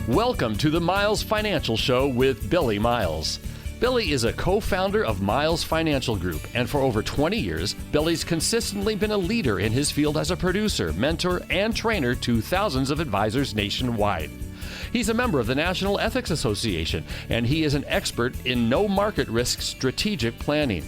Welcome to the Miles Financial Show with Billie Miles. Billie is a co-founder of Miles Financial Group, and for over 20 years, Billie's consistently been a leader in his field as a producer, mentor, and trainer to thousands of advisors nationwide. He's a member of the National Ethics Association, and he is an expert in no market risk strategic planning.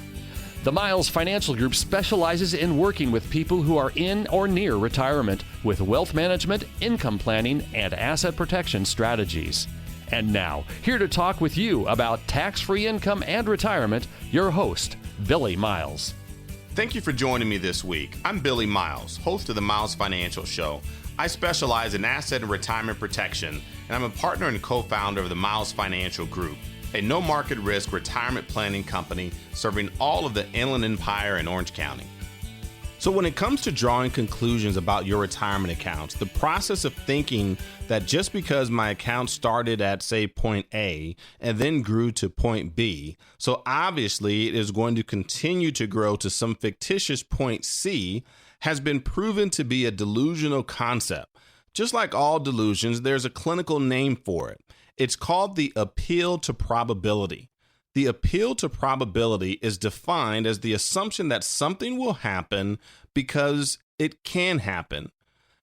The Miles Financial Group specializes in working with people who are in or near retirement with wealth management, income planning, and asset protection strategies. And now, here to talk with you about tax-free income and retirement, your host, Billie Miles. Thank you for joining me this week. I'm Billie Miles, host of the Miles Financial Show. I specialize in asset and retirement protection, and I'm a partner and co-founder of the Miles Financial Group, a no-market risk retirement planning company serving all of the Inland Empire and Orange County. So when it comes to drawing conclusions about your retirement accounts, the process of thinking that just because my account started at, say, point A and then grew to point B, so obviously it is going to continue to grow to some fictitious point C, has been proven to be a delusional concept. Just like all delusions, there's a clinical name for it. It's called the appeal to probability. The appeal to probability is defined as the assumption that something will happen because it can happen.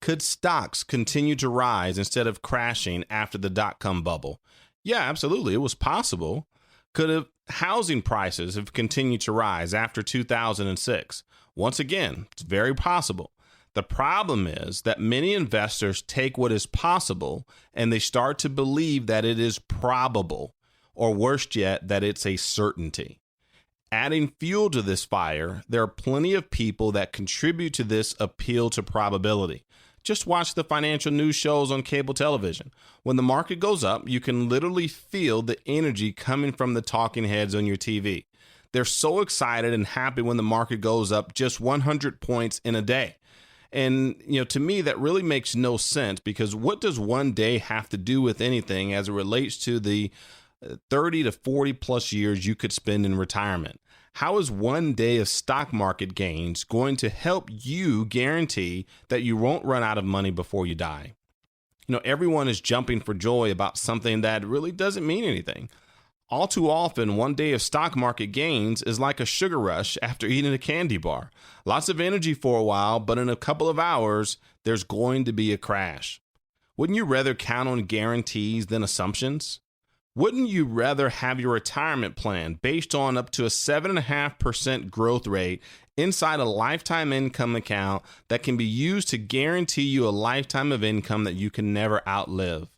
Could stocks continue to rise instead of crashing after the dot-com bubble? Yeah, absolutely. It was possible. Could housing prices have continued to rise after 2006? Once again, it's very possible. The problem is that many investors take what is possible and they start to believe that it is probable, or worse yet, that it's a certainty. Adding fuel to this fire, there are plenty of people that contribute to this appeal to probability. Just watch the financial news shows on cable television. When the market goes up, you can literally feel the energy coming from the talking heads on your TV. They're so excited and happy when the market goes up just 100 points in a day. And, to me, that really makes no sense, because what does one day have to do with anything as it relates to the 30 to 40 plus years you could spend in retirement? How is one day of stock market gains going to help you guarantee that you won't run out of money before you die? Everyone is jumping for joy about something that really doesn't mean anything. All too often, one day of stock market gains is like a sugar rush after eating a candy bar. Lots of energy for a while, but in a couple of hours, there's going to be a crash. Wouldn't you rather count on guarantees than assumptions? Wouldn't you rather have your retirement plan based on up to a 7.5% growth rate inside a lifetime income account that can be used to guarantee you a lifetime of income that you can never outlive?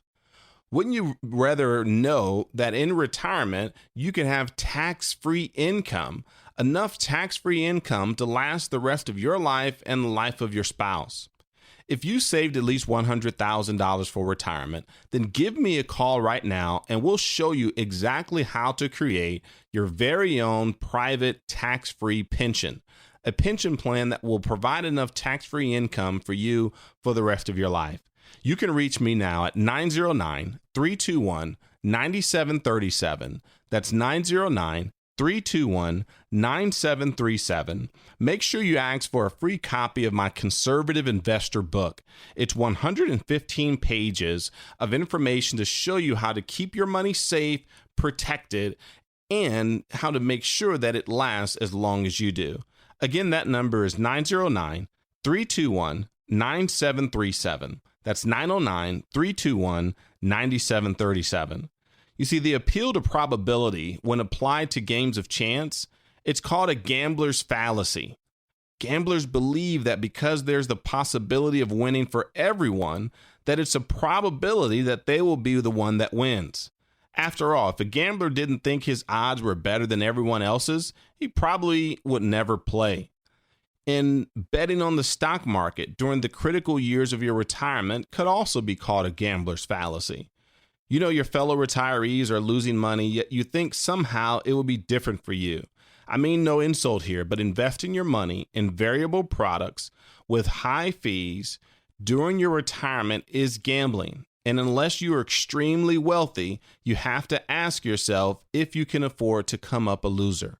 Wouldn't you rather know that in retirement, you can have tax-free income, enough tax-free income to last the rest of your life and the life of your spouse? If you saved at least $100,000 for retirement, then give me a call right now and we'll show you exactly how to create your very own private tax-free pension, a pension plan that will provide enough tax-free income for you for the rest of your life. You can reach me now at 909-321-9737. That's 909-321-9737. Make sure you ask for a free copy of my Conservative Investor book. It's 115 pages of information to show you how to keep your money safe, protected, and how to make sure that it lasts as long as you do. Again, that number is 909-321-9737. That's 909-321-9737. You see, the appeal to probability, when applied to games of chance, it's called a gambler's fallacy. Gamblers believe that because there's the possibility of winning for everyone, that it's a probability that they will be the one that wins. After all, if a gambler didn't think his odds were better than everyone else's, he probably would never play. And betting on the stock market during the critical years of your retirement could also be called a gambler's fallacy. Your fellow retirees are losing money, yet you think somehow it will be different for you. I mean, no insult here, but investing your money in variable products with high fees during your retirement is gambling. And unless you are extremely wealthy, you have to ask yourself if you can afford to come up a loser.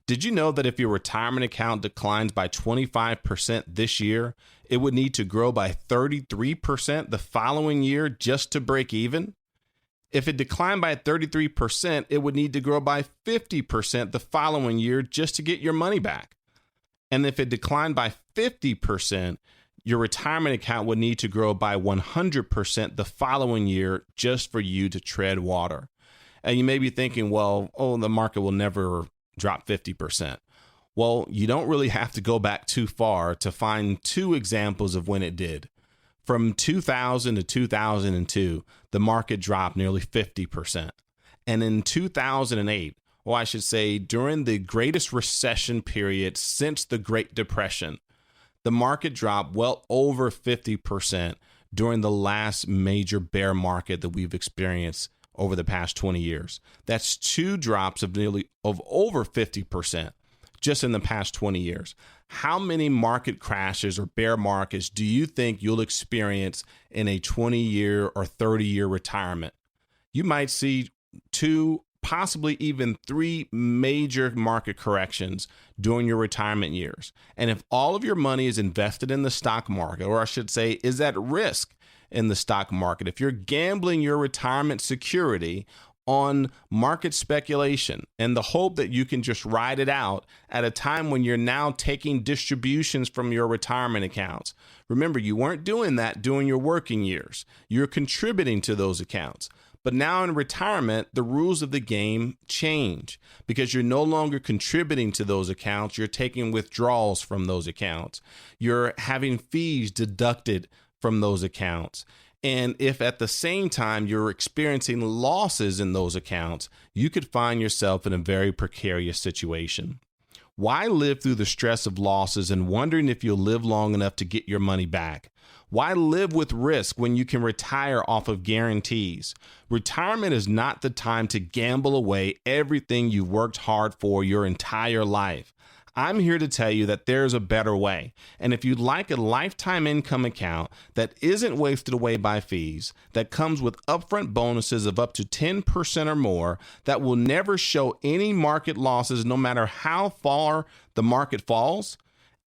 Did you know that if your retirement account declines by 25% this year, it would need to grow by 33% the following year just to break even? If it declined by 33%, it would need to grow by 50% the following year just to get your money back. And if it declined by 50%, your retirement account would need to grow by 100% the following year just for you to tread water. And you may be thinking, well, the market will never drop 50%. Well, you don't really have to go back too far to find two examples of when it did. From 2000 to 2002, the market dropped nearly 50%. And in 2008, or I should say during the greatest recession period since the Great Depression, the market dropped well over 50% during the last major bear market that we've experienced over the past 20 years. That's two drops of over 50% just in the past 20 years. How many market crashes or bear markets do you think you'll experience in a 20-year or 30-year retirement? You might see two, possibly even three major market corrections during your retirement years. And if all of your money is invested in the stock market, or I should say is at risk in the stock market, if you're gambling your retirement security on market speculation and the hope that you can just ride it out at a time when you're now taking distributions from your retirement accounts. Remember, you weren't doing that during your working years. You're contributing to those accounts. But now in retirement, the rules of the game change because you're no longer contributing to those accounts. You're taking withdrawals from those accounts. You're having fees deducted from those accounts. And if at the same time you're experiencing losses in those accounts, you could find yourself in a very precarious situation. Why live through the stress of losses and wondering if you'll live long enough to get your money back? Why live with risk when you can retire off of guarantees? Retirement is not the time to gamble away everything you've worked hard for your entire life. I'm here to tell you that there's a better way. And if you'd like a lifetime income account that isn't wasted away by fees, that comes with upfront bonuses of up to 10% or more, that will never show any market losses no matter how far the market falls,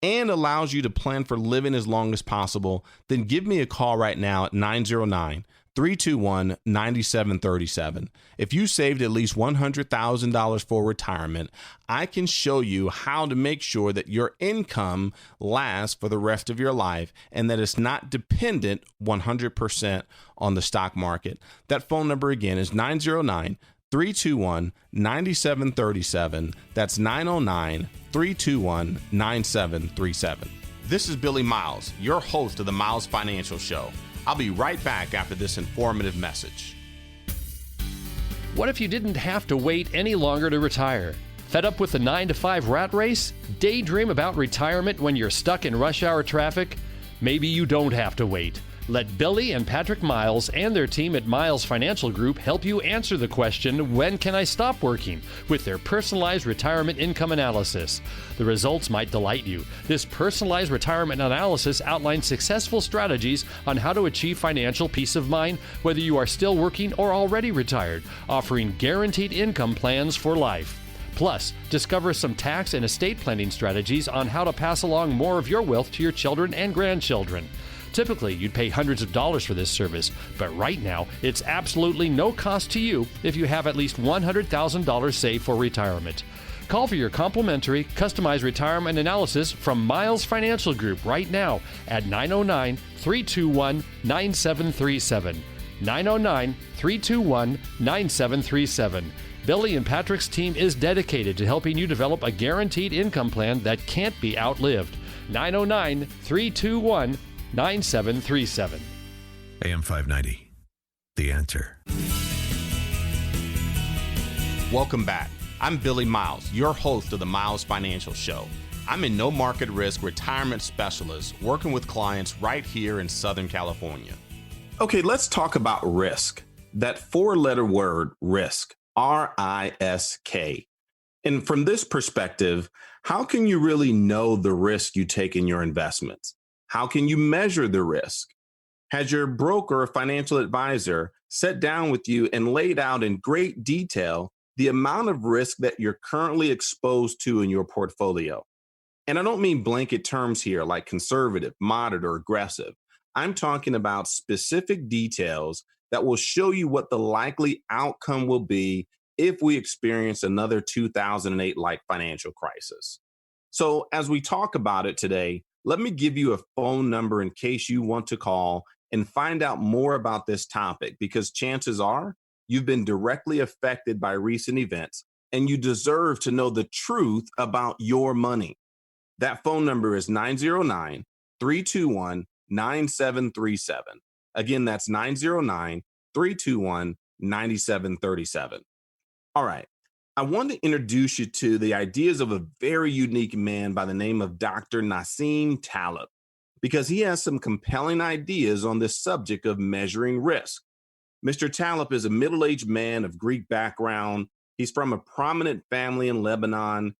and allows you to plan for living as long as possible, then give me a call right now at 909-321-9737. If you saved at least $100,000 for retirement, I can show you how to make sure that your income lasts for the rest of your life and that it's not dependent 100% on the stock market. That phone number again is 909-321-9737. That's 909-321-9737. This is Billie Miles, your host of the Miles Financial Show. I'll be right back after this informative message. What if you didn't have to wait any longer to retire? Fed up with the 9-to-5 rat race? Daydream about retirement when you're stuck in rush hour traffic? Maybe you don't have to wait. Let Billie and Patrick Miles and their team at Miles Financial Group help you answer the question, when can I stop working? With their personalized retirement income analysis. The results might delight you. This personalized retirement analysis outlines successful strategies on how to achieve financial peace of mind, whether you are still working or already retired, offering guaranteed income plans for life. Plus, discover some tax and estate planning strategies on how to pass along more of your wealth to your children and grandchildren. Typically, you'd pay hundreds of dollars for this service, but right now, it's absolutely no cost to you if you have at least $100,000 saved for retirement. Call for your complimentary, customized retirement analysis from Miles Financial Group right now at 909-321-9737. 909-321-9737. Billie and Patrick's team is dedicated to helping you develop a guaranteed income plan that can't be outlived. 909-321-9737. AM 590, The Answer. Welcome back. I'm Billie Miles, your host of the Miles Financial Show. I'm a no market risk retirement specialist working with clients right here in Southern California. Okay, let's talk about risk. That four-letter word, risk, R-I-S-K. And from this perspective, how can you really know the risk you take in your investments? How can you measure the risk? Has your broker or financial advisor sat down with you and laid out in great detail the amount of risk that you're currently exposed to in your portfolio? And I don't mean blanket terms here like conservative, moderate, or aggressive. I'm talking about specific details that will show you what the likely outcome will be if we experience another 2008 like financial crisis. So, as we talk about it today, let me give you a phone number in case you want to call and find out more about this topic, because chances are you've been directly affected by recent events and you deserve to know the truth about your money. That phone number is 909 321 9737. Again, that's 909 321 9737. All right. I want to introduce you to the ideas of a very unique man by the name of Dr. Nassim Taleb, because he has some compelling ideas on this subject of measuring risk. Mr. Taleb is a middle-aged man of Greek background. He's from a prominent family in Lebanon,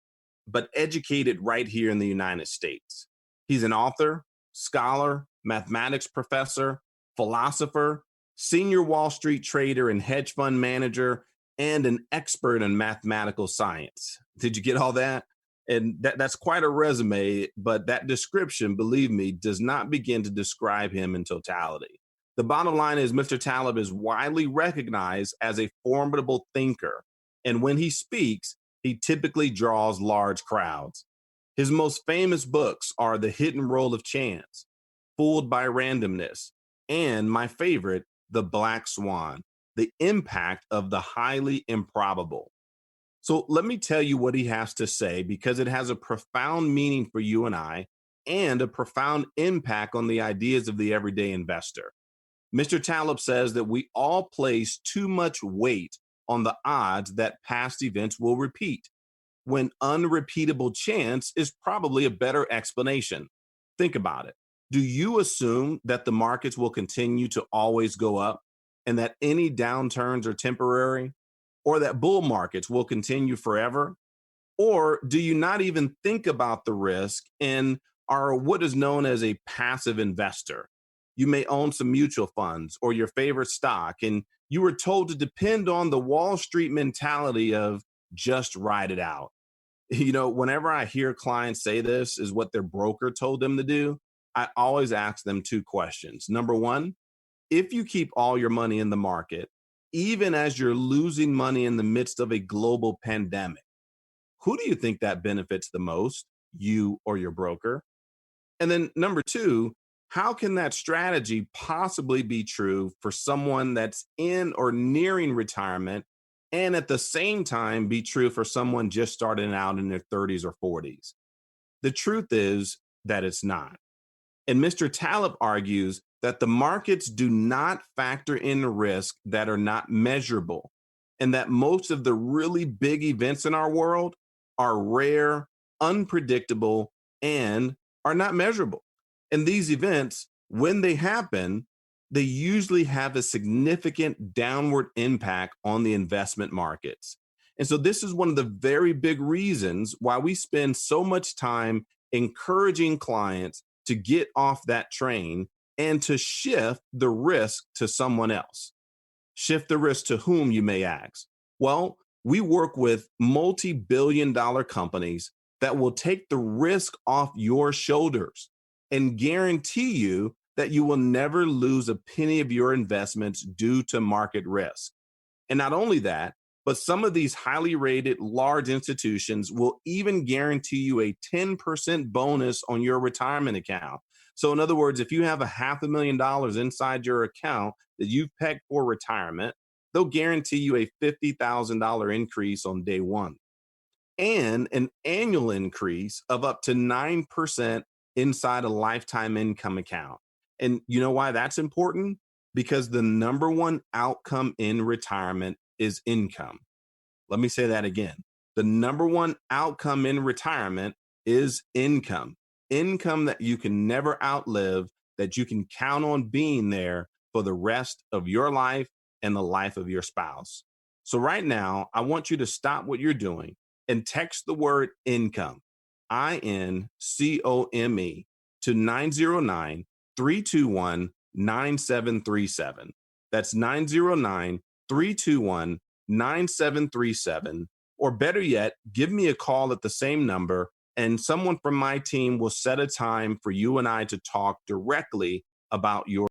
but educated right here in the United States. He's an author, scholar, mathematics professor, philosopher, senior Wall Street trader and hedge fund manager, and an expert in mathematical science. Did you get all that? And that's quite a resume, but that description, believe me, does not begin to describe him in totality. The bottom line is Mr. Taleb is widely recognized as a formidable thinker, and when he speaks, he typically draws large crowds. His most famous books are The Hidden Role of Chance, Fooled by Randomness, and my favorite, The Black Swan, The Impact of the Highly Improbable. So let me tell you what he has to say, because it has a profound meaning for you and I, and a profound impact on the ideas of the everyday investor. Mr. Taleb says that we all place too much weight on the odds that past events will repeat, when unrepeatable chance is probably a better explanation. Think about it. Do you assume that the markets will continue to always go up and that any downturns are temporary, or that bull markets will continue forever? Or do you not even think about the risk and are what is known as a passive investor? You may own some mutual funds or your favorite stock, and you were told to depend on the Wall Street mentality of just ride it out. You know, whenever I hear clients say this is what their broker told them to do, I always ask them two questions. Number one, if you keep all your money in the market, even as you're losing money in the midst of a global pandemic, who do you think that benefits the most, you or your broker? And then number two, how can that strategy possibly be true for someone that's in or nearing retirement, and at the same time be true for someone just starting out in their 30s or 40s? The truth is that it's not. And Mr. Taleb argues that the markets do not factor in risk that are not measurable, and that most of the really big events in our world are rare, unpredictable, and are not measurable. And these events, when they happen, they usually have a significant downward impact on the investment markets. And so this is one of the very big reasons why we spend so much time encouraging clients to get off that train and to shift the risk to someone else. Shift the risk to whom, you may ask? Well, we work with multi-billion-dollar companies that will take the risk off your shoulders and guarantee you that you will never lose a penny of your investments due to market risk. And not only that, but some of these highly rated large institutions will even guarantee you a 10% bonus on your retirement account. So in other words, if you have $500,000 inside your account that you've pegged for retirement, they'll guarantee you a $50,000 increase on day one, and an annual increase of up to 9% inside a lifetime income account. And you know why that's important? Because the number one outcome in retirement is income. Let me say that again. The number one outcome in retirement is income. Income that you can never outlive, that you can count on being there for the rest of your life and the life of your spouse. So right now, I want you to stop what you're doing and text the word income, INCOME, to 909-321-9737. That's 909-321-9737. Or better yet, give me a call at the same number, and someone from my team will set a time for you and I to talk directly about your